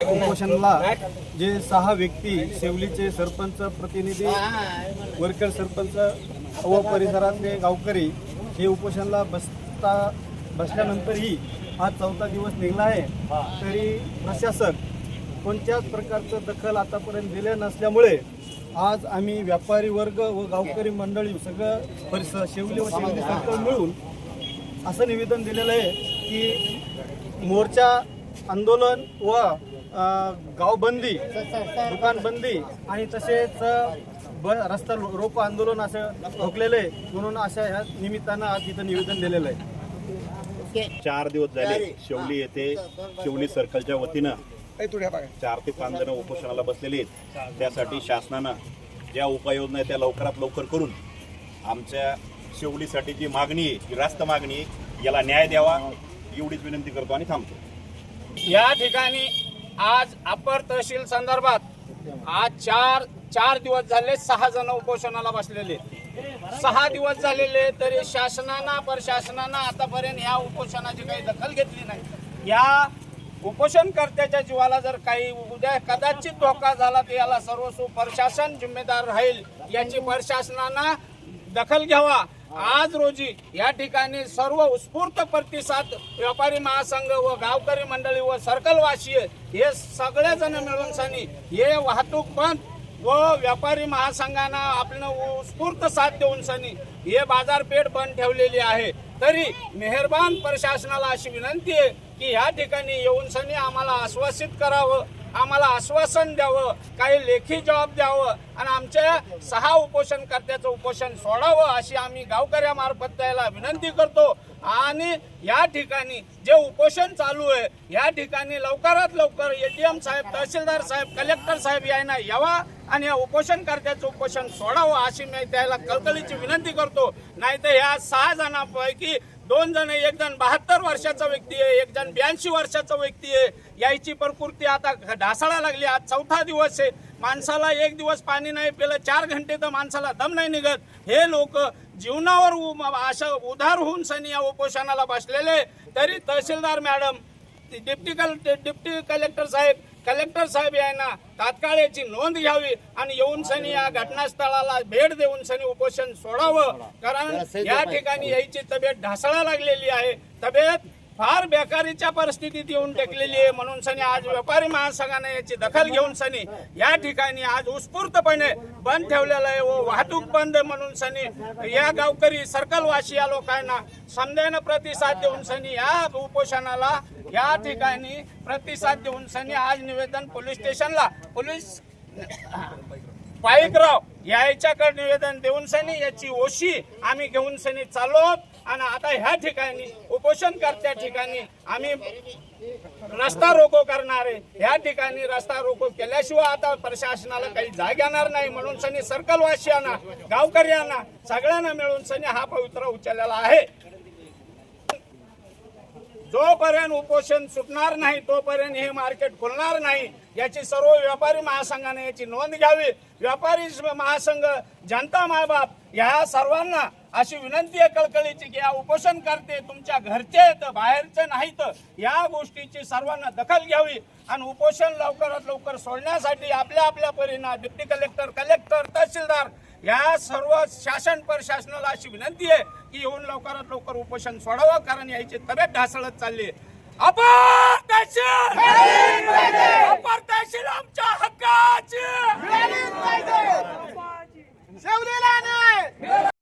उपोषणाला जे 6 व्यक्ती शेवलीचे सरपंच प्रतिनिधी वरकड सरपंच व परिसरातले गावकरी हे उपोषणाला बसल्यानंतरही हा 4था दिवस निघाला आहे, तरी प्रशासक कोणत्याच प्रकारचं दखल आतापर्यंत दिले नसल्यामुळे आज आम्ही व्यापारी वर्ग व गावकरी मंडळी सगळं परिसर शेवली व शेवली सर्कल मिळून असं निवेदन दिलेलं आहे की मोर्चा आंदोलन व गावबंदी दुकानबंदी आणि तसेच रस्ता रोको आंदोलन असं ठोकलेलं आहे, म्हणून अशा ह्या निमित्तानं आज इथं निवेदन दिलेलं आहे। 4 दिवस झाले शेवली येथे शेवली सर्कलच्या वतीनं 4 ते 5 जण उपोषणाला बसलेले आहेत। त्यासाठी शासनानं ज्या उपाययोजना आहेत त्या लवकरात लवकर करून आमच्या शेवलीसाठी जी मागणी आहे, जी रास्त मागणी आहे, याला न्याय द्यावा एवढीच विनंती करतो आणि थांबतो। या ठिकाणी आज अपर तहसील संदर्भात आज चार दिवस झाले 6 जण उपोषणाला बसलेले। 6 दिवस झालेले तरी शासनानं प्रशासनानं आतापर्यंत या उपोषणाची काही दखल घेतली नाही। या उपोषणकर्त्याच्या जीवाला जर काही उद्या कदाचित धोका झाला तर याला सर्वस्व प्रशासन जिम्मेदार राहील, याची प्रशासनानं दखल घ्यावा। आज रोजी या ठिकाणी सर्व उत्स्फूर्त प्रतिसाद व्यापारी महासंघ व गावकरी मंडळी व सर्कलवासी हे सगळेजण मिळून सनी हे वाहतूक बंद व व्यापारी महासंघानं आपलं उत्स्फूर्त साथ देऊन सनी हे बाजारपेठ बंद ठेवलेली आहे। तरी मेहरबान प्रशासनाला अशी विनंती आहे की या ठिकाणी येऊन सनी आम्हाला आश्वासित करावं, आम्हाला आश्वासन द्यावं, काही लेखी जबाब द्यावं आणि आमच्या 6 उपोषणकर्त्याचं उपोषण सोडावं अशी आम्ही गावकऱ्यामार्फत त्याला विनंती करतो। आणि या ठिकाणी जे उपोषण चालू आहे या ठिकाणी लवकरात लवकर एडीएम साहेब, तहसीलदार साहेब, कलेक्टर साहेब यांना यावा आणि या उपोषणकर्त्याचं उपोषण सोडावं अशी मी त्याला कळकळीची विनंती करतो। नाहीतर ह्या 6 जणांपैकी 2 जण, एक जण 72 वर्षाचा व्यक्ती आहे, एक जण 82 वर्षाचा व्यक्ती आहे, याची प्रकृती आता ढासळायला लागली। आज 4था दिवस आहे, माणसाला 1 दिवस पाणी नाही पिलं 4 घंटे तर माणसाला दम नाही निघत। हे लोक जीवनावर अशा उधार होऊन सनी या उपोषणाला बसलेले। तरी तहसीलदार मॅडम, डिप्टी कलेक्टर साहेब यांना तात्काळ याची नोंद घ्यावी आणि येऊन सनी या घटनास्थळाला भेट देऊन सनी उपोषण सोडावं, कारण या ठिकाणी याची तब्येत ढासळायला लागलेली आहे, तब्येत फार बेकारीच्या परिस्थितीत येऊन टेकलेली आहे। म्हणून सनी आज व्यापारी महासंघाने याची दखल घेऊन सनी या ठिकाणी आज उत्स्फूर्तपणे बंद ठेवलेलं आहे व वाहतूक बंद म्हणून सनी या गावकरी सर्कलवासी या लोकांना समजायनं प्रतिसाद देऊन सनी या उपोषणाला या ठिकाणी प्रतिसाद देऊन सनी आज निवेदन पोलीस स्टेशनला पोलीस पाईकराव याच्याकडे निवेदन देऊन सनी याची ओशी आम्ही घेऊन सनी चाललो आणि आता ह्या ठिकाणी उपोषणकर्त्या ठिकाणी आम्ही रस्ता रोको करणार आहे। ह्या ठिकाणी रस्ता रोको केल्याशिवाय आता प्रशासनाला काही जाग येणार नाही, म्हणून सनी सर्कलवासियांना, गावकऱ्यांना सगळ्यांना मिळून सनी हा पवित्रा उचललेला आहे। जोपर्यंत उपोषण सुटणार नाही तोपर्यंत हे मार्केट खुलणार नाही, याची सर्व व्यापारी महासंघाने याची नोंद घ्यावी। व्यापारी महासंघ, जनता मायबाप या सर्वांना अशी विनंती आहे कळकळीची की या उपोषण करते तुमच्या घरचे आहेत, बाहेरचे नाहीत, या गोष्टीची सर्वांना दखल घ्यावी आणि उपोषण लवकरात लवकर सोडण्यासाठी आपल्या परीने डिप्टी कलेक्टर, तहसीलदार या सर्व शासन प्रशासनाला अशी विनंती आहे की येऊन लवकरात लवकर उपोषण सोडावं, कारण याची तब्येत ढासळत चालली। अपर तहसील आमच्या हक्काची, शेवलीला